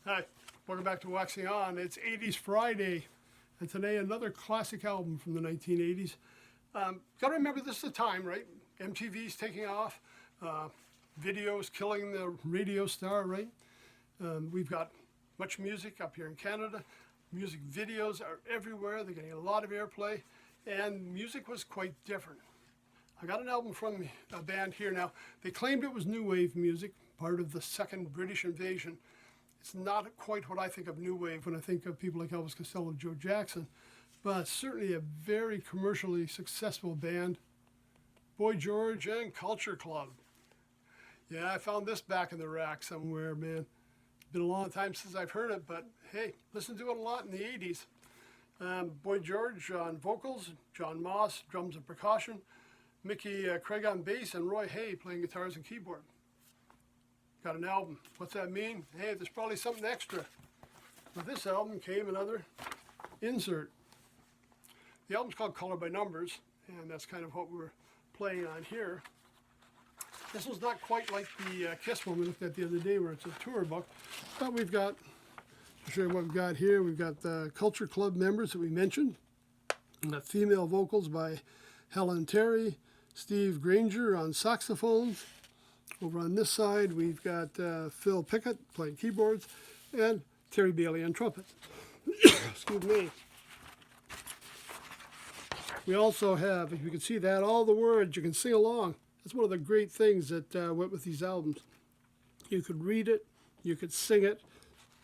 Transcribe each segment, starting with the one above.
Hi, welcome back to Waxing On. It's 80s Friday, and today another classic album from the 1980s. Got to remember, this is the time, right? MTV's taking off, videos killing the radio star, right? We've got much music up here in Canada. Music videos are everywhere. They're getting a lot of airplay, and music was quite different. I got an album from a band here now. They claimed it was new wave music, part of the second British invasion. It's not quite what I think of new wave when I think of people like Elvis Costello, Joe Jackson, but certainly a very commercially successful band, Boy George and Culture Club. Yeah, I found this back in the rack somewhere, man. It's been a long time since I've heard it, but hey, listened to it a lot in the 80s. Boy George on vocals, John Moss, drums and percussion, Mickey Craig on bass, and Roy Hay playing guitars and keyboard. Got an album. What's that mean? Hey, there's probably something extra. With this album came another insert. The album's called Color by Numbers, and that's kind of what we're playing on here. This one's not quite like the Kiss one we looked at the other day where it's a tour book, but we've got, to show you what we've got here, we've got the Culture Club members that we mentioned. We've got female vocals by Helen Terry, Steve Granger on saxophones. Over on this side, we've got Phil Pickett playing keyboards and Terry Bailey on trumpet. Excuse me. We also have, if you can see that, all the words, you can sing along. That's one of the great things that went with these albums. You could read it, you could sing it,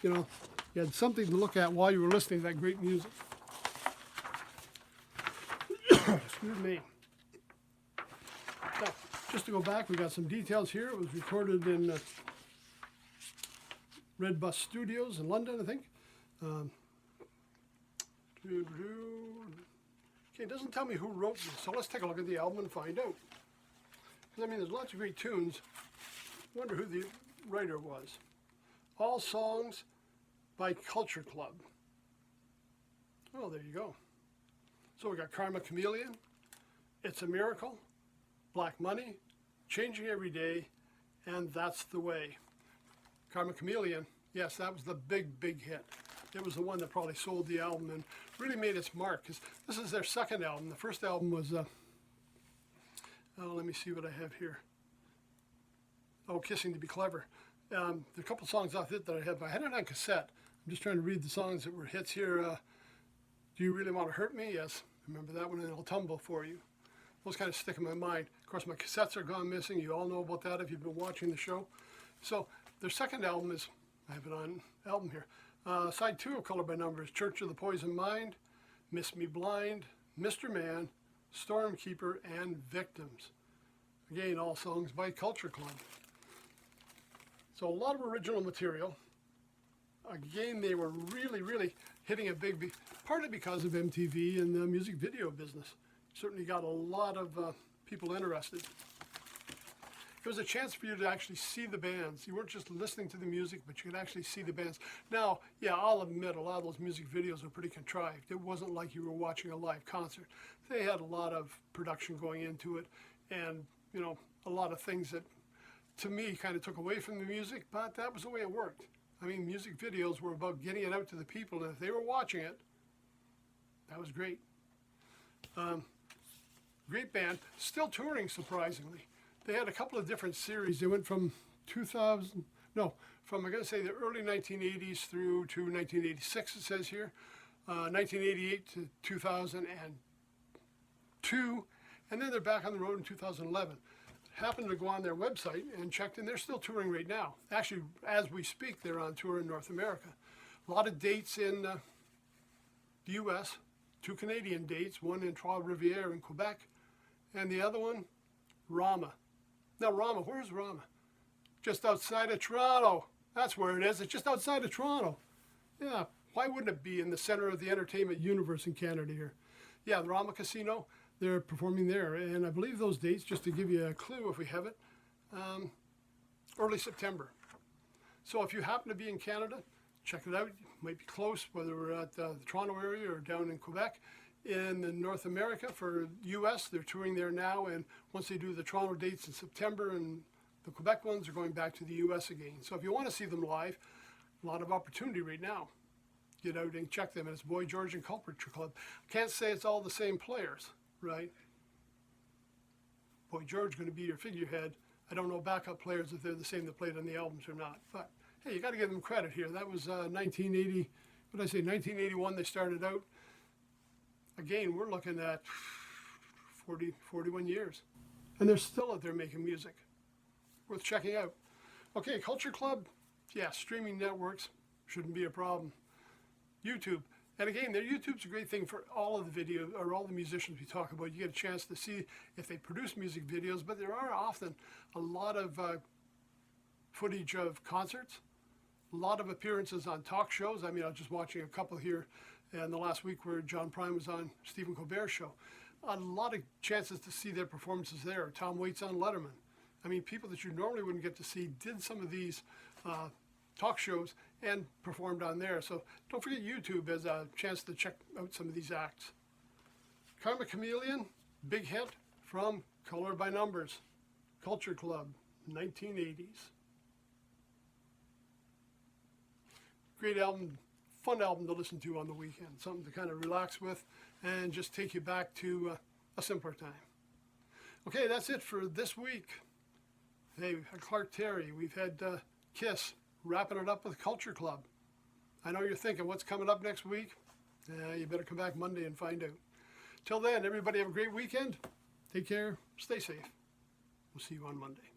you know, you had something to look at while you were listening to that great music. Excuse me. So, just to go back, we got some details here. It was recorded in Red Bus Studios in London, I think. Okay, it doesn't tell me who wrote this, so let's take a look at the album and find out. Because, I mean, there's lots of great tunes. I wonder who the writer was. All songs by Culture Club. Oh, there you go. So we got Karma Chameleon, It's a Miracle, Black Money, Changing Every Day, and That's the Way. Karma Chameleon, yes, that was the big hit. It was the one that probably sold the album and really made its mark, because this is their second album. The first album was, let me see what I have here. Oh, Kissing to Be Clever. There are a couple songs off it that I had, but I had it on cassette. I'm just trying to read the songs that were hits here. Do You Really Want to Hurt Me? Yes, remember that one, and I'll Tumble For You. Those kind of stick in my mind. Of course, my cassettes are gone missing. You all know about that if you've been watching the show. So their second album is, I have it on album here. Side 2 of Color by Numbers, Church of the Poison Mind, Miss Me Blind, Mr. Man, Stormkeeper, and Victims. Again, all songs by Culture Club. So a lot of original material. Again, they were really hitting a big, partly because of MTV and the music video business. Certainly got a lot of people interested. It was a chance for you to actually see the bands. You weren't just listening to the music, but you could actually see the bands. Now, yeah, I'll admit a lot of those music videos were pretty contrived. It wasn't like you were watching a live concert. They had a lot of production going into it and, you know, a lot of things that, to me, kind of took away from the music, but that was the way it worked. I mean, music videos were about getting it out to the people, and if they were watching it, that was great. Great band, still touring, surprisingly. They had a couple of different series. They went from I'm going to say the early 1980s through to 1986, it says here. 1988 to 2002, and then they're back on the road in 2011. Happened to go on their website and checked, and they're still touring right now. Actually, as we speak, they're on tour in North America. A lot of dates in the U.S., 2 Canadian dates, one in Trois-Rivières in Quebec, and the other one, Rama. Now, Rama, where's Rama? Just outside of Toronto. That's where it is. It's just outside of Toronto. Yeah, why wouldn't it be in the center of the entertainment universe in Canada here? Yeah, the Rama Casino, they're performing there. And I believe those dates, just to give you a clue if we have it, early September. So if you happen to be in Canada, check it out. It might be close, whether we're at the Toronto area or down in Quebec. In North America, for U.S., they're touring there now, and once they do the Toronto dates in September and the Quebec ones are going back to the U.S. again. So if you want to see them live, A lot of opportunity right now. Get out and check them. And it's Boy George and Culture Club. Can't say it's all the same players, right? Boy George going to be your figurehead. I don't know backup players if they're the same that played on the albums or not. But hey, you got to give them credit here. That was 1980. What did I say? 1981. They started out. Again, we're looking at 41 years, and they're still out there making music. Worth checking out. Okay, Culture Club. Yeah, streaming networks shouldn't be a problem. YouTube. And again, their YouTube's a great thing for all of the video or all the musicians we talk about. You get a chance to see if they produce music videos, but there are often a lot of footage of concerts, a lot of appearances on talk shows. I mean, I was just watching a couple here in the last week where John Prine was on Stephen Colbert's show. A lot of chances to see their performances there. Tom Waits on Letterman. I mean, people that you normally wouldn't get to see did some of these talk shows and performed on there. So don't forget YouTube as a chance to check out some of these acts. Karma Chameleon, big hit from Color by Numbers, Culture Club, 1980s. Great album, fun album to listen to on the weekend. Something to kind of relax with and just take you back to a simpler time. Okay, that's it for this week. Hey, we've had Clark Terry, we've had Kiss, wrapping it up with Culture Club. I know you're thinking, what's coming up next week? You better come back Monday and find out. Till then, everybody have a great weekend. Take care. Stay safe. We'll see you on Monday.